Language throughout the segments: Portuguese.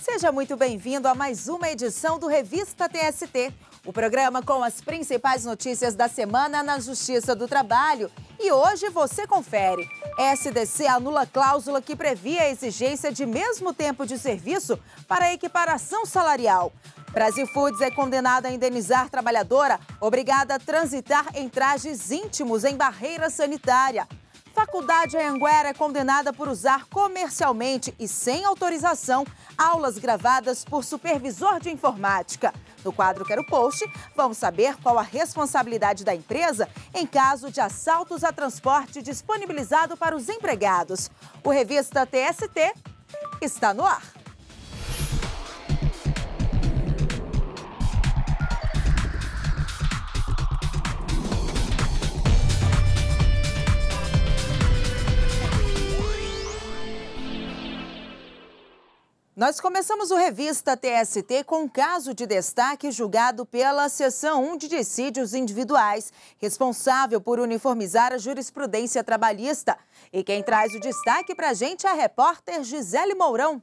Seja muito bem-vindo a mais uma edição do Revista TST, o programa com as principais notícias da semana na Justiça do Trabalho. E hoje você confere. SDC anula cláusula que previa a exigência de mesmo tempo de serviço para a equiparação salarial. Brasil Foods é condenada a indenizar trabalhadora obrigada a transitar em trajes íntimos em barreira sanitária. Faculdade Anhanguera é condenada por usar comercialmente e sem autorização aulas gravadas por supervisor de informática. No quadro Quero Post, vamos saber qual a responsabilidade da empresa em caso de assaltos a transporte disponibilizado para os empregados. O Revista TST está no ar. Nós começamos o Revista TST com um caso de destaque julgado pela Seção 1 de Dissídios Individuais, responsável por uniformizar a jurisprudência trabalhista. E quem traz o destaque para a gente é a repórter Gisele Mourão.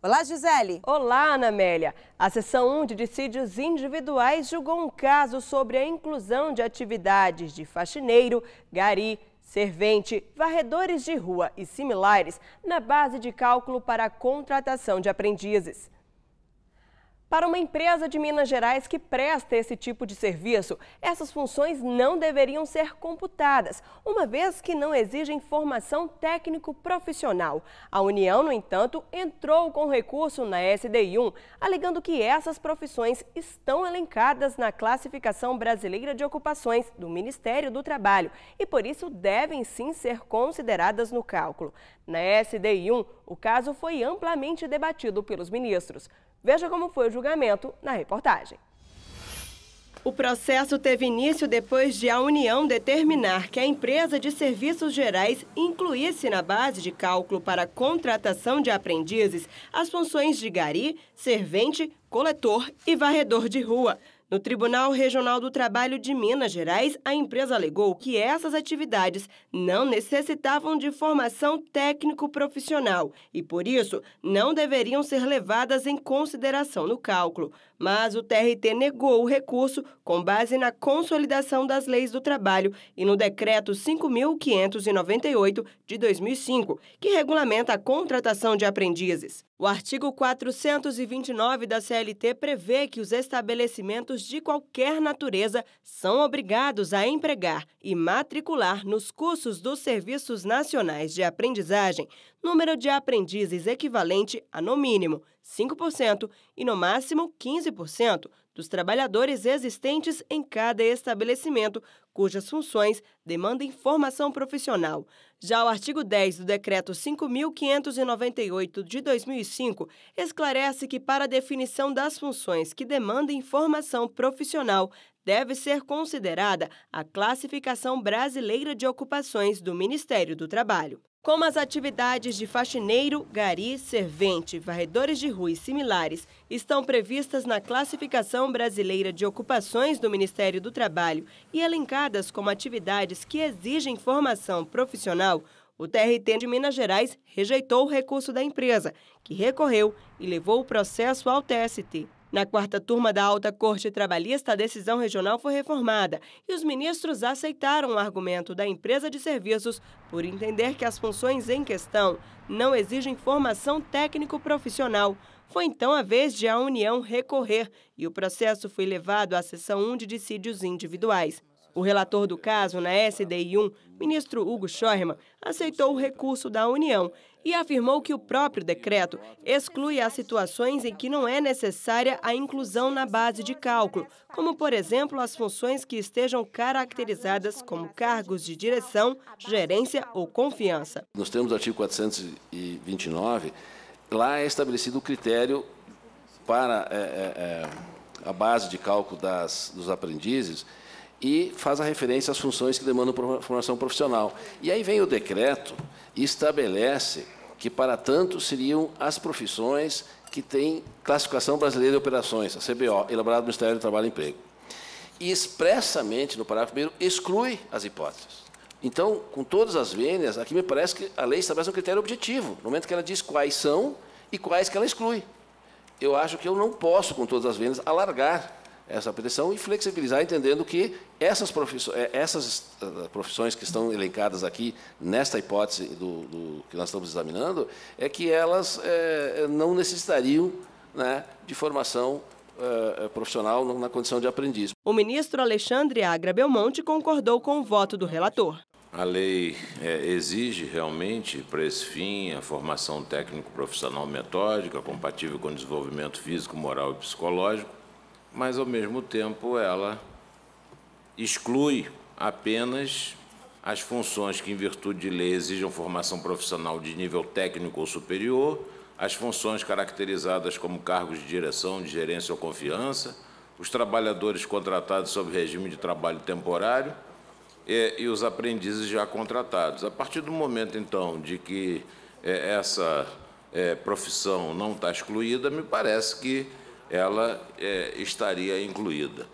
Olá, Gisele. Olá, Ana Amélia. A Seção 1 de Dissídios Individuais julgou um caso sobre a inclusão de atividades de faxineiro, gari, servente, varredores de rua e similares na base de cálculo para a contratação de aprendizes. Para uma empresa de Minas Gerais que presta esse tipo de serviço, essas funções não deveriam ser computadas, uma vez que não exigem formação técnico-profissional. A União, no entanto, entrou com recurso na SDI1, alegando que essas profissões estão elencadas na Classificação Brasileira de Ocupações do Ministério do Trabalho e, por isso, devem sim ser consideradas no cálculo. Na SDI1, o caso foi amplamente debatido pelos ministros. Veja como foi o julgamento na reportagem. O processo teve início depois de a União determinar que a empresa de serviços gerais incluísse na base de cálculo para a contratação de aprendizes as funções de gari, servente, coletor e varredor de rua. No Tribunal Regional do Trabalho de Minas Gerais, a empresa alegou que essas atividades não necessitavam de formação técnico-profissional e, por isso, não deveriam ser levadas em consideração no cálculo. Mas o TRT negou o recurso com base na consolidação das leis do trabalho e no Decreto 5.598 de 2005, que regulamenta a contratação de aprendizes. O artigo 429 da CLT prevê que os estabelecimentos de qualquer natureza são obrigados a empregar e matricular nos cursos dos Serviços Nacionais de Aprendizagem número de aprendizes equivalente a, no mínimo, 5% e, no máximo, 15% dos trabalhadores existentes em cada estabelecimento, cujas funções demandem formação profissional. Já o artigo 10 do Decreto 5.598 de 2005 esclarece que, para a definição das funções que demandem formação profissional, deve ser considerada a Classificação Brasileira de Ocupações do Ministério do Trabalho. Como as atividades de faxineiro, gari, servente, varredores de rua e similares estão previstas na Classificação Brasileira de Ocupações do Ministério do Trabalho e elencadas como atividades que exigem formação profissional, o TRT de Minas Gerais rejeitou o recurso da empresa, que recorreu e levou o processo ao TST. Na quarta turma da Alta Corte Trabalhista, a decisão regional foi reformada e os ministros aceitaram o argumento da empresa de serviços por entender que as funções em questão não exigem formação técnico-profissional. Foi então a vez de a União recorrer e o processo foi levado à Seção 1 de Dissídios Individuais. O relator do caso na SDI1, ministro Hugo Schormann, aceitou o recurso da União e afirmou que o próprio decreto exclui as situações em que não é necessária a inclusão na base de cálculo, como, por exemplo, as funções que estejam caracterizadas como cargos de direção, gerência ou confiança. Nos termos do artigo 429, lá é estabelecido o critério para a base de cálculo dos aprendizes e faz a referência às funções que demandam formação profissional. E aí vem o decreto e estabelece que, para tanto, seriam as profissões que têm Classificação Brasileira de Operações, a CBO, elaborada no Ministério do Trabalho e Emprego. E expressamente, no parágrafo 1º, exclui as hipóteses. Então, com todas as vênias, aqui me parece que a lei estabelece um critério objetivo, no momento que ela diz quais são e quais que ela exclui. eu acho que eu não posso, com todas as vendas, alargar essa pretensão e flexibilizar, entendendo que essas profissões que estão elencadas aqui, nesta hipótese do que nós estamos examinando, é que elas não necessitariam, né, de formação profissional na condição de aprendiz. O ministro Alexandre Agra Belmonte concordou com o voto do relator. A lei exige realmente, para esse fim, a formação técnico-profissional metódica, compatível com o desenvolvimento físico, moral e psicológico, mas, ao mesmo tempo, ela exclui apenas as funções que, em virtude de lei, exijam formação profissional de nível técnico ou superior, as funções caracterizadas como cargos de direção, de gerência ou confiança, os trabalhadores contratados sob regime de trabalho temporário e os aprendizes já contratados. A partir do momento, então, de que essa profissão não está excluída, me parece que ela estaria incluída.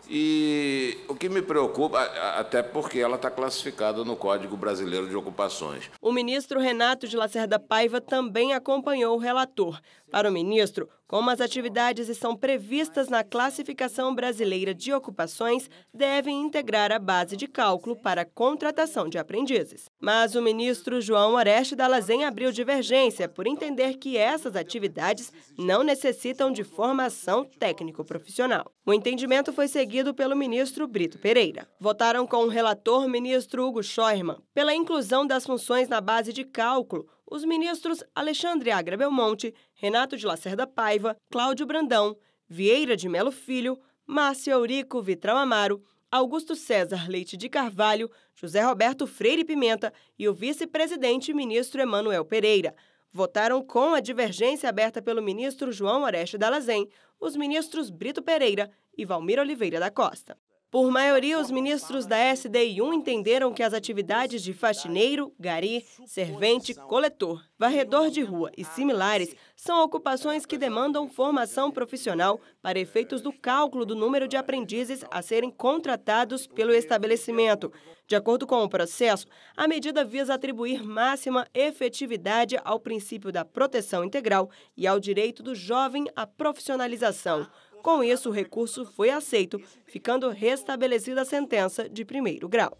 E o que me preocupa, até porque ela está classificada no Código Brasileiro de Ocupações. O ministro Renato de Lacerda Paiva também acompanhou o relator. Para o ministro, como as atividades estão previstas na Classificação Brasileira de Ocupações, devem integrar a base de cálculo para a contratação de aprendizes. Mas o ministro João Oreste Dallazen abriu divergência por entender que essas atividades não necessitam de formação técnico-profissional. O entendimento foi seguido pelo ministro Brito Pereira. Votaram com o relator, ministro Hugo Scheuermann, pela inclusão das funções na base de cálculo, os ministros Alexandre Agra Belmonte, Renato de Lacerda Paiva, Cláudio Brandão, Vieira de Melo Filho, Márcio Eurico Vitral Amaro, Augusto César Leite de Carvalho, José Roberto Freire Pimenta e o vice-presidente ministro Emanuel Pereira. Votaram com a divergência aberta pelo ministro João Oreste Dallazen, os ministros Brito Pereira e Valmir Oliveira da Costa. Por maioria, os ministros da SDI1 entenderam que as atividades de faxineiro, gari, servente, coletor, varredor de rua e similares são ocupações que demandam formação profissional para efeitos do cálculo do número de aprendizes a serem contratados pelo estabelecimento. De acordo com o processo, a medida visa atribuir máxima efetividade ao princípio da proteção integral e ao direito do jovem à profissionalização. Com isso, o recurso foi aceito, ficando restabelecida a sentença de primeiro grau.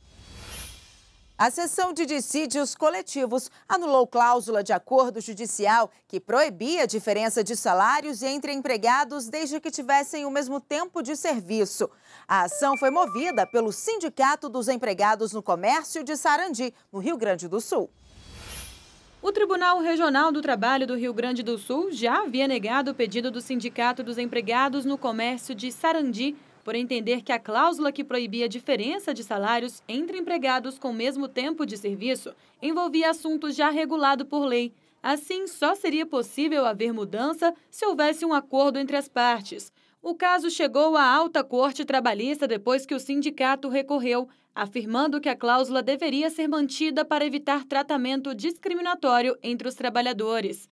A seção de dissídios coletivos anulou cláusula de acordo judicial que proibia a diferença de salários entre empregados desde que tivessem o mesmo tempo de serviço. A ação foi movida pelo Sindicato dos Empregados no Comércio de Sarandi, no Rio Grande do Sul. O Tribunal Regional do Trabalho do Rio Grande do Sul já havia negado o pedido do Sindicato dos Empregados no Comércio de Sarandi, por entender que a cláusula que proibia a diferença de salários entre empregados com o mesmo tempo de serviço envolvia assunto já regulado por lei. Assim, só seria possível haver mudança se houvesse um acordo entre as partes. O caso chegou à Alta Corte Trabalhista depois que o sindicato recorreu, afirmando que a cláusula deveria ser mantida para evitar tratamento discriminatório entre os trabalhadores.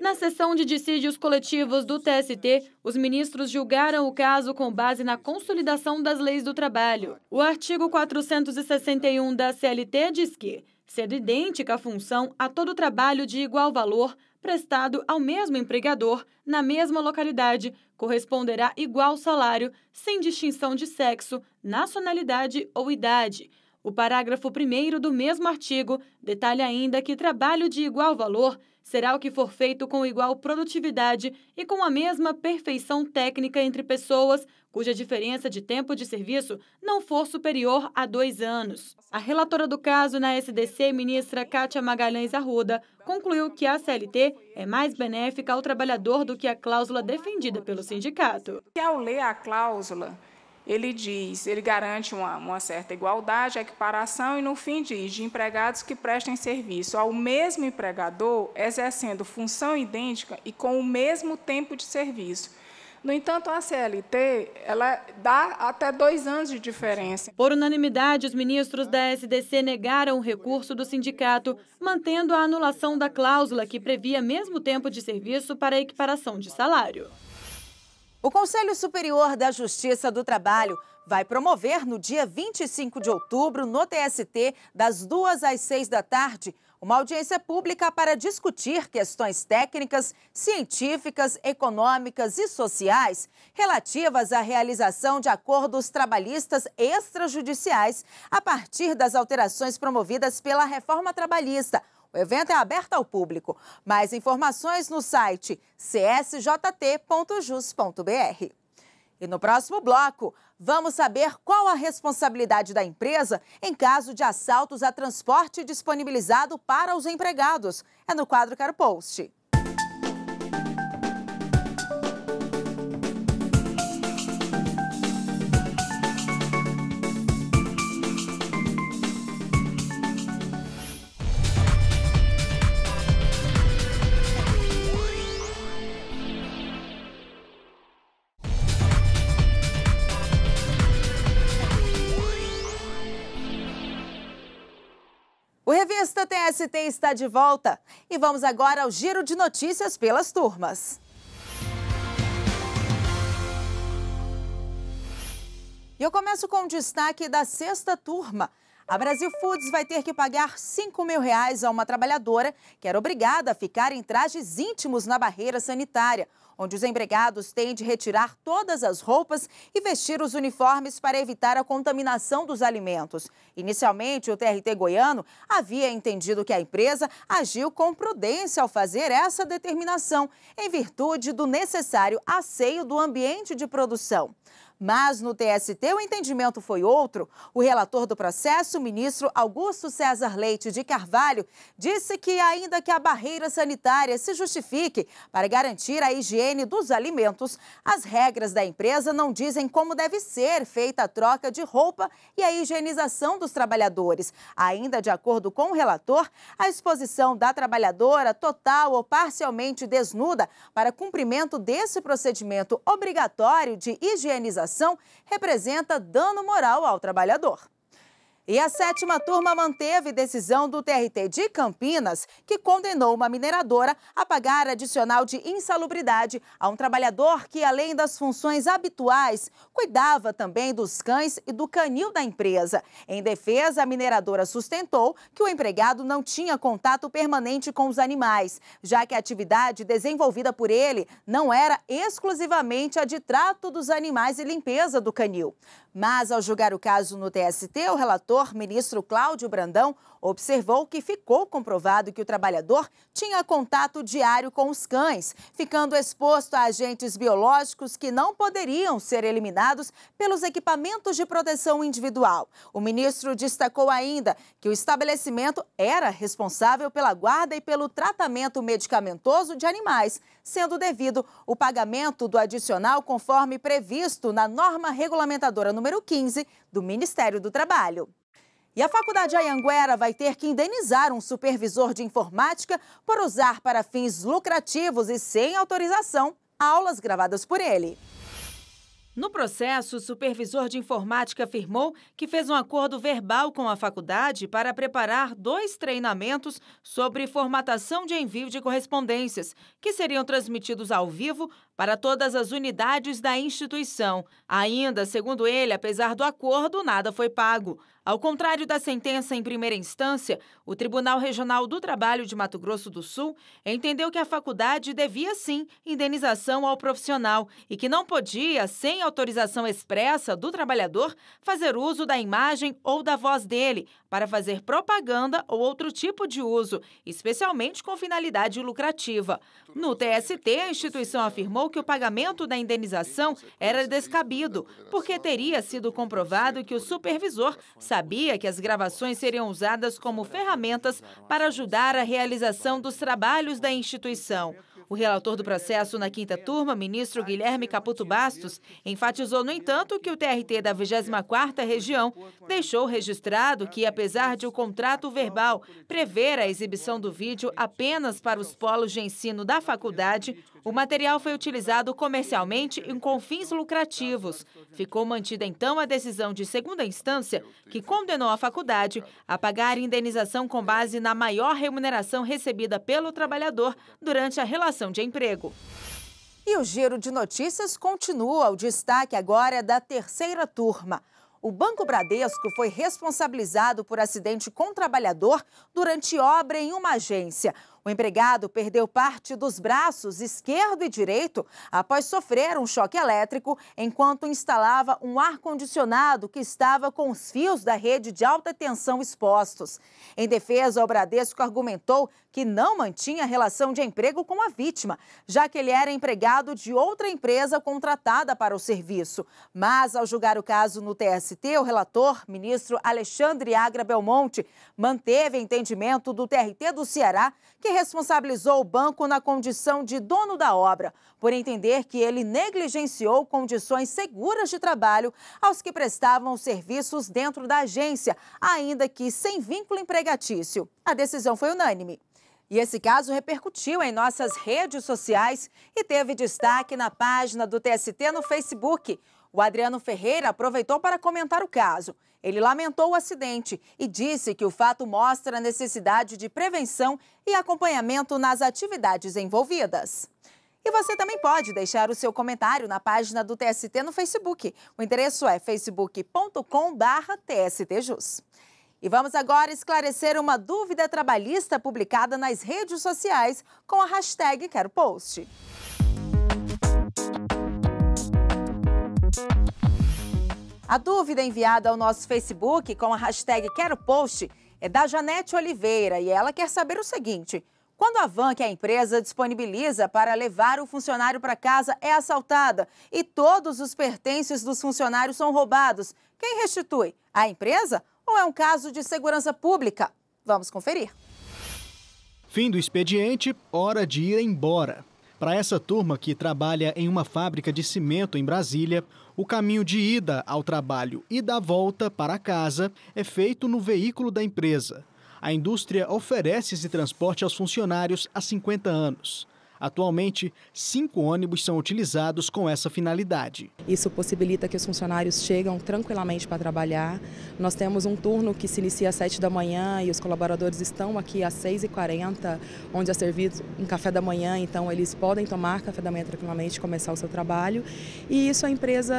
Na sessão de dissídios coletivos do TST, os ministros julgaram o caso com base na consolidação das leis do trabalho. O artigo 461 da CLT diz que, sendo idêntica a função a todo trabalho de igual valor prestado ao mesmo empregador na mesma localidade, corresponderá igual salário, sem distinção de sexo, nacionalidade ou idade. O parágrafo 1º do mesmo artigo detalha ainda que trabalho de igual valor será o que for feito com igual produtividade e com a mesma perfeição técnica entre pessoas cuja diferença de tempo de serviço não for superior a 2 anos. A relatora do caso na SDC, ministra Kátia Magalhães Arruda, concluiu que a CLT é mais benéfica ao trabalhador do que a cláusula defendida pelo sindicato. Ao ler a cláusula, ele garante uma certa igualdade, equiparação e, no fim, diz de empregados que prestem serviço ao mesmo empregador, exercendo função idêntica e com o mesmo tempo de serviço. No entanto, a CLT ela dá até 2 anos de diferença. Por unanimidade, os ministros da SDC negaram o recurso do sindicato, mantendo a anulação da cláusula que previa mesmo tempo de serviço para a equiparação de salário. O Conselho Superior da Justiça do Trabalho vai promover no dia 25 de outubro, no TST, das 2 às 6 da tarde, uma audiência pública para discutir questões técnicas, científicas, econômicas e sociais relativas à realização de acordos trabalhistas extrajudiciais a partir das alterações promovidas pela reforma trabalhista. O evento é aberto ao público. Mais informações no site csjt.jus.br. E no próximo bloco, vamos saber qual a responsabilidade da empresa em caso de assaltos a transporte disponibilizado para os empregados. É no quadro Quero Post. O Revista TST está de volta e vamos agora ao giro de notícias pelas turmas. E eu começo com o destaque da sexta turma. A Brasil Foods vai ter que pagar R$ 5.000 a uma trabalhadora que era obrigada a ficar em trajes íntimos na barreira sanitária, onde os empregados têm de retirar todas as roupas e vestir os uniformes para evitar a contaminação dos alimentos. Inicialmente, o TRT goiano havia entendido que a empresa agiu com prudência ao fazer essa determinação, em virtude do necessário asseio do ambiente de produção. Mas no TST o entendimento foi outro. O relator do processo, o ministro Augusto César Leite de Carvalho, disse que ainda que a barreira sanitária se justifique para garantir a higiene dos alimentos, as regras da empresa não dizem como deve ser feita a troca de roupa e a higienização dos trabalhadores. Ainda de acordo com o relator, a exposição da trabalhadora total ou parcialmente desnuda para cumprimento desse procedimento obrigatório de higienização representa dano moral ao trabalhador. E a sétima turma manteve decisão do TRT de Campinas, que condenou uma mineradora a pagar adicional de insalubridade a um trabalhador que, além das funções habituais, cuidava também dos cães e do canil da empresa. Em defesa, a mineradora sustentou que o empregado não tinha contato permanente com os animais, já que a atividade desenvolvida por ele não era exclusivamente a de trato dos animais e limpeza do canil. Mas, ao julgar o caso no TST, o relator, ministro Cláudio Brandão, observou que ficou comprovado que o trabalhador tinha contato diário com os cães, ficando exposto a agentes biológicos que não poderiam ser eliminados pelos equipamentos de proteção individual. O ministro destacou ainda que o estabelecimento era responsável pela guarda e pelo tratamento medicamentoso de animais, sendo devido o pagamento do adicional conforme previsto na norma regulamentadora número 15 do Ministério do Trabalho. E a Faculdade Anhanguera vai ter que indenizar um supervisor de informática por usar para fins lucrativos e sem autorização aulas gravadas por ele. No processo, o supervisor de informática afirmou que fez um acordo verbal com a faculdade para preparar 2 treinamentos sobre formatação de envio de correspondências, que seriam transmitidos ao vivo para todas as unidades da instituição. Ainda, segundo ele, apesar do acordo, nada foi pago. Ao contrário da sentença em primeira instância, o Tribunal Regional do Trabalho de Mato Grosso do Sul entendeu que a faculdade devia sim indenização ao profissional e que não podia, sem autorização expressa do trabalhador, fazer uso da imagem ou da voz dele para fazer propaganda ou outro tipo de uso, especialmente com finalidade lucrativa. No TST, a instituição afirmou que o pagamento da indenização era descabido, porque teria sido comprovado que o supervisor sabia que as gravações seriam usadas como ferramentas para ajudar a realização dos trabalhos da instituição. O relator do processo na quinta turma, ministro Guilherme Caputo Bastos, enfatizou, no entanto, que o TRT da 24ª Região deixou registrado que, apesar de o contrato verbal prever a exibição do vídeo apenas para os polos de ensino da faculdade, o material foi utilizado comercialmente e com fins lucrativos. Ficou mantida, então, a decisão de segunda instância, que condenou a faculdade a pagar indenização com base na maior remuneração recebida pelo trabalhador durante a relação de emprego. E o giro de notícias continua. O destaque agora é da terceira turma. o Banco Bradesco foi responsabilizado por acidente com trabalhador durante obra em uma agência. O empregado perdeu parte dos braços esquerdo e direito após sofrer um choque elétrico enquanto instalava um ar-condicionado que estava com os fios da rede de alta tensão expostos. Em defesa, o Bradesco argumentou que não mantinha relação de emprego com a vítima, já que ele era empregado de outra empresa contratada para o serviço. Mas, ao julgar o caso no TST, o relator, ministro Alexandre Agra Belmonte, manteve entendimento do TRT do Ceará, que responsabilizou o banco na condição de dono da obra, por entender que ele negligenciou condições seguras de trabalho aos que prestavam os serviços dentro da agência, ainda que sem vínculo empregatício. A decisão foi unânime. E esse caso repercutiu em nossas redes sociais e teve destaque na página do TST no Facebook. O Adriano Ferreira aproveitou para comentar o caso. Ele lamentou o acidente e disse que o fato mostra a necessidade de prevenção e acompanhamento nas atividades envolvidas. E você também pode deixar o seu comentário na página do TST no Facebook. O endereço é facebook.com/TSTJus. E vamos agora esclarecer uma dúvida trabalhista publicada nas redes sociais com a hashtag #QueroPost. A dúvida enviada ao nosso Facebook com a hashtag #QueroPost é da Janete Oliveira e ela quer saber o seguinte: quando a van que a empresa disponibiliza para levar o funcionário para casa é assaltada e todos os pertences dos funcionários são roubados, quem restitui? A empresa ou é um caso de segurança pública? Vamos conferir. Fim do expediente, hora de ir embora. Para essa turma que trabalha em uma fábrica de cimento em Brasília, o caminho de ida ao trabalho e da volta para casa é feito no veículo da empresa. A indústria oferece esse transporte aos funcionários há 50 anos. Atualmente, 5 ônibus são utilizados com essa finalidade. Isso possibilita que os funcionários chegam tranquilamente para trabalhar. Nós temos um turno que se inicia às 7 da manhã e os colaboradores estão aqui às 6h40, onde é servido um café da manhã, então eles podem tomar café da manhã tranquilamente e começar o seu trabalho. E isso a empresa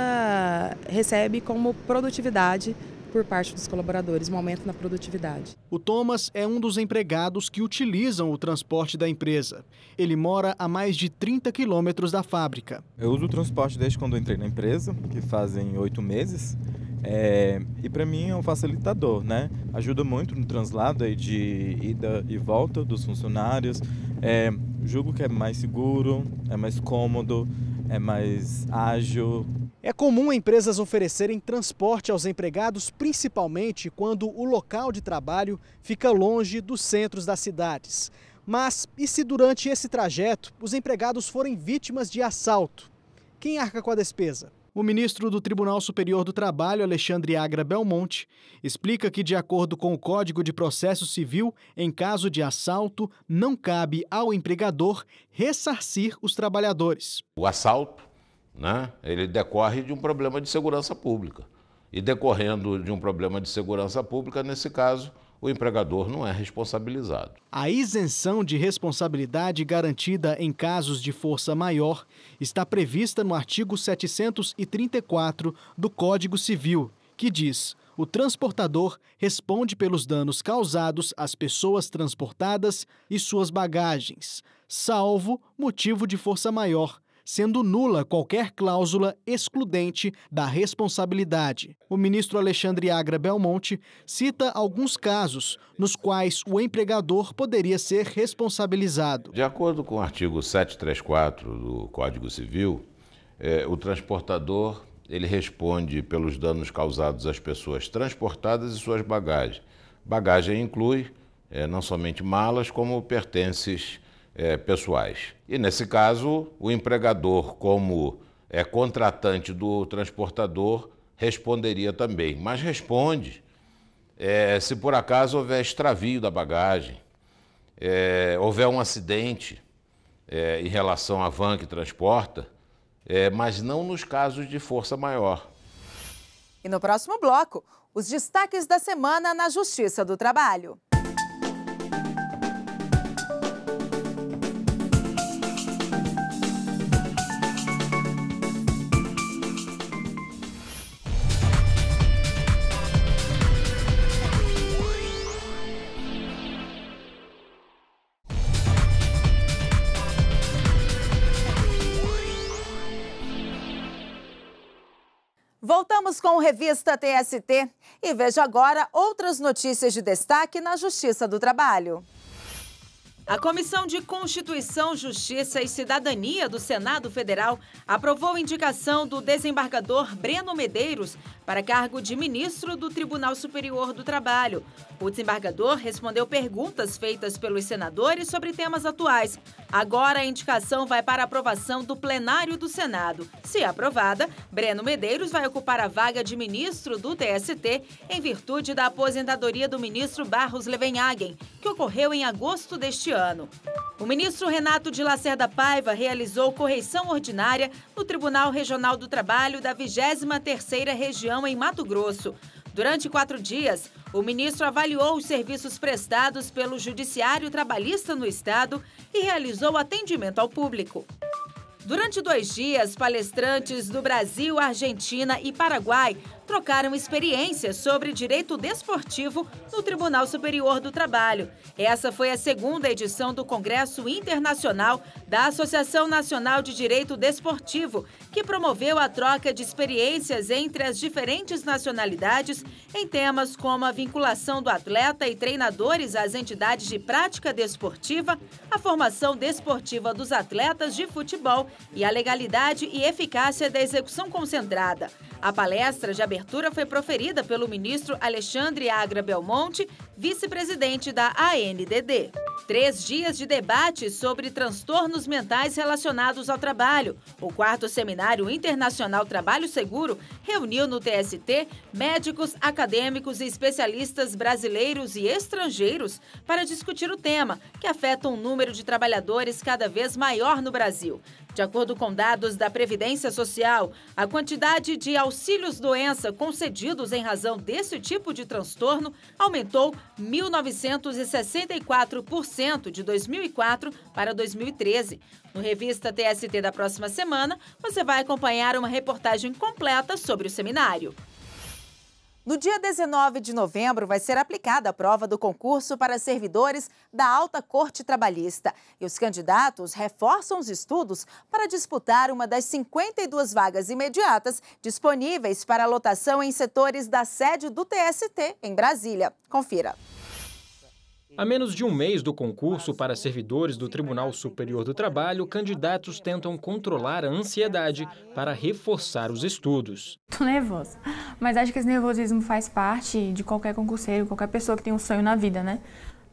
recebe como produtividade por parte dos colaboradores, um aumento na produtividade. O Thomas é um dos empregados que utilizam o transporte da empresa. Ele mora a mais de 30 quilômetros da fábrica. Eu uso o transporte desde quando eu entrei na empresa, que fazem 8 meses. E para mim é um facilitador, né? Ajuda muito no translado aí de ida e volta dos funcionários. Julgo que é mais seguro, é mais cômodo, é mais ágil. É comum empresas oferecerem transporte aos empregados, principalmente quando o local de trabalho fica longe dos centros das cidades. Mas e se durante esse trajeto os empregados forem vítimas de assalto? Quem arca com a despesa? O ministro do Tribunal Superior do Trabalho, Alexandre Agra Belmonte, explica que, de acordo com o Código de Processo Civil, em caso de assalto, não cabe ao empregador ressarcir os trabalhadores. O assalto, ele decorre de um problema de segurança pública. E decorrendo de um problema de segurança pública, nesse caso, o empregador não é responsabilizado. A isenção de responsabilidade garantida em casos de força maior está prevista no artigo 734 do Código Civil, que diz: o transportador responde pelos danos causados às pessoas transportadas e suas bagagens, salvo motivo de força maior, sendo nula qualquer cláusula excludente da responsabilidade. O ministro Alexandre Agra Belmonte cita alguns casos nos quais o empregador poderia ser responsabilizado. De acordo com o artigo 734 do Código Civil, o transportador ele responde pelos danos causados às pessoas transportadas e suas bagagens. Bagagem inclui não somente malas, como pertences pessoais. E nesse caso, o empregador, como contratante do transportador, responderia também. Mas responde se por acaso houver extravio da bagagem, houver um acidente em relação à van que transporta, mas não nos casos de força maior. E no próximo bloco, os destaques da semana na Justiça do Trabalho. Voltamos com o Revista TST e veja agora outras notícias de destaque na Justiça do Trabalho. A Comissão de Constituição, Justiça e Cidadania do Senado Federal aprovou a indicação do desembargador Breno Medeiros para cargo de ministro do Tribunal Superior do Trabalho. O desembargador respondeu perguntas feitas pelos senadores sobre temas atuais. Agora a indicação vai para aprovação do plenário do Senado. Se aprovada, Breno Medeiros vai ocupar a vaga de ministro do TST em virtude da aposentadoria do ministro Barros Levenhagen, que ocorreu em agosto deste ano. O ministro Renato de Lacerda Paiva realizou correição ordinária no Tribunal Regional do Trabalho da 23ª Região em Mato Grosso. Durante 4 dias, o ministro avaliou os serviços prestados pelo Judiciário Trabalhista no Estado e realizou atendimento ao público. Durante 2 dias, palestrantes do Brasil, Argentina e Paraguai trocaram experiências sobre direito desportivo no Tribunal Superior do Trabalho. Essa foi a 2ª edição do Congresso Internacional da Associação Nacional de Direito Desportivo, que promoveu a troca de experiências entre as diferentes nacionalidades em temas como a vinculação do atleta e treinadores às entidades de prática desportiva, a formação desportiva dos atletas de futebol e a legalidade e eficácia da execução concentrada. A palestra de abertura foi proferida pelo ministro Alexandre Agra Belmonte, vice-presidente da ANDD. 3 dias de debate sobre transtornos mentais relacionados ao trabalho. O 4º Seminário Internacional Trabalho Seguro reuniu no TST médicos, acadêmicos e especialistas brasileiros e estrangeiros para discutir o tema, que afeta um número de trabalhadores cada vez maior no Brasil. De acordo com dados da Previdência Social, a quantidade de auxílios-doença concedidos em razão desse tipo de transtorno aumentou 1.964% de 2004 para 2013. No Revista TST da próxima semana, você vai acompanhar uma reportagem completa sobre o seminário. No dia 19 de novembro, vai ser aplicada a prova do concurso para servidores da Alta Corte Trabalhista. E os candidatos reforçam os estudos para disputar uma das 52 vagas imediatas disponíveis para lotação em setores da sede do TST, em Brasília. Confira. A menos de um mês do concurso para servidores do Tribunal Superior do Trabalho, candidatos tentam controlar a ansiedade para reforçar os estudos. Tô nervosa, mas acho que esse nervosismo faz parte de qualquer concurseiro, qualquer pessoa que tem um sonho na vida, né?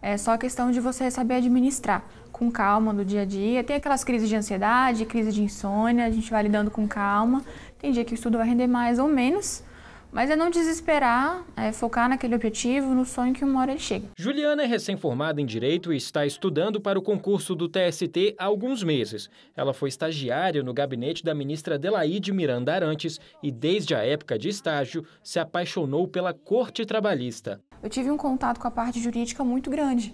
É só questão de você saber administrar com calma no dia a dia. Tem aquelas crises de ansiedade, crise de insônia, a gente vai lidando com calma. Tem dia que o estudo vai render mais ou menos. Mas é não desesperar, focar naquele objetivo, no sonho que uma hora ele chega. Juliana é recém-formada em Direito e está estudando para o concurso do TST há alguns meses. Ela foi estagiária no gabinete da ministra Adelaide Miranda Arantes e, desde a época de estágio, se apaixonou pela Corte Trabalhista. Eu tive um contato com a parte jurídica muito grande.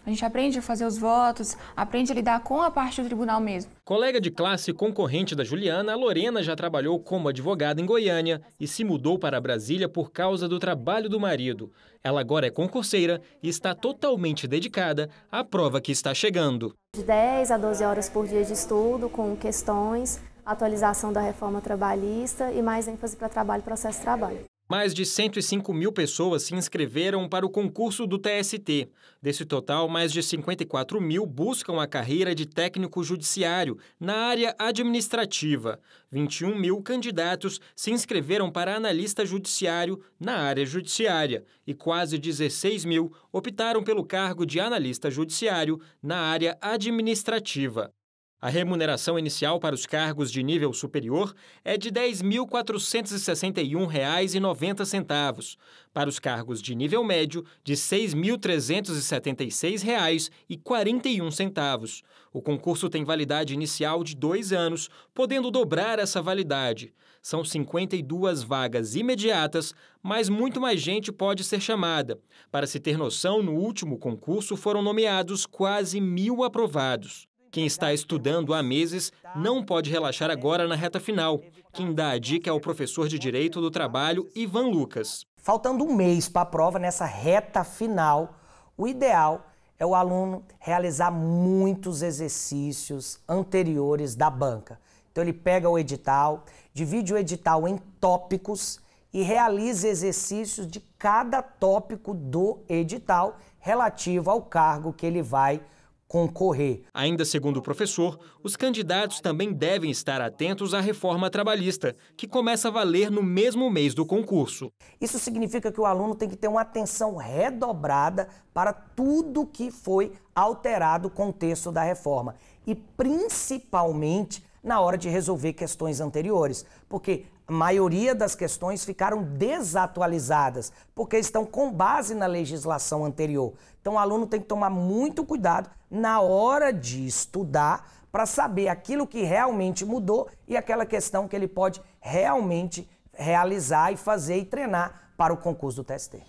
A gente aprende a fazer os votos, aprende a lidar com a parte do tribunal mesmo. Colega de classe concorrente da Juliana, a Lorena já trabalhou como advogada em Goiânia e se mudou para Brasília por causa do trabalho do marido. Ela agora é concurseira e está totalmente dedicada à prova que está chegando. De 10 a 12 horas por dia de estudo, com questões, atualização da reforma trabalhista e mais ênfase para trabalho e processo de trabalho. Mais de 105 mil pessoas se inscreveram para o concurso do TST. Desse total, mais de 54 mil buscam a carreira de técnico judiciário na área administrativa. 21 mil candidatos se inscreveram para analista judiciário na área judiciária e quase 16 mil optaram pelo cargo de analista judiciário na área administrativa. A remuneração inicial para os cargos de nível superior é de R$ 10.461,90. Para os cargos de nível médio, de R$ 6.376,41. O concurso tem validade inicial de 2 anos, podendo dobrar essa validade. São 52 vagas imediatas, mas muito mais gente pode ser chamada. Para se ter noção, no último concurso foram nomeados quase 1.000 aprovados. Quem está estudando há meses não pode relaxar agora na reta final. Quem dá a dica é o professor de Direito do Trabalho, Ivan Lucas. Faltando um mês para a prova, nessa reta final, o ideal é o aluno realizar muitos exercícios anteriores da banca. Então ele pega o edital, divide o edital em tópicos e realiza exercícios de cada tópico do edital relativo ao cargo que ele vai concorrer. Ainda segundo o professor, os candidatos também devem estar atentos à reforma trabalhista, que começa a valer no mesmo mês do concurso. Isso significa que o aluno tem que ter uma atenção redobrada para tudo que foi alterado com o texto da reforma e principalmente na hora de resolver questões anteriores, porque a maioria das questões ficaram desatualizadas, porque estão com base na legislação anterior. Então o aluno tem que tomar muito cuidado na hora de estudar para saber aquilo que realmente mudou e aquela questão que ele pode realmente realizar e fazer e treinar para o concurso do TST.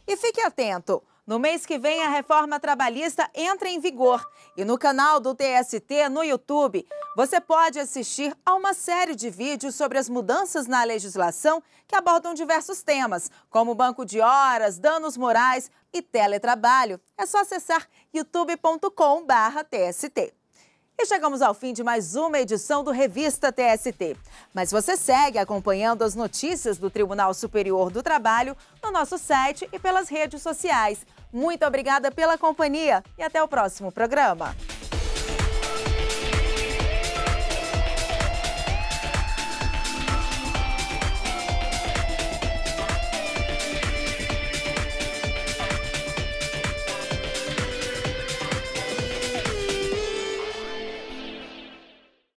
E fique atento! No mês que vem, a reforma trabalhista entra em vigor. E no canal do TST, no YouTube, você pode assistir a uma série de vídeos sobre as mudanças na legislação que abordam diversos temas, como banco de horas, danos morais e teletrabalho. É só acessar youtube.com/TST. E chegamos ao fim de mais uma edição do Revista TST. Mas você segue acompanhando as notícias do Tribunal Superior do Trabalho no nosso site e pelas redes sociais. Muito obrigada pela companhia e até o próximo programa.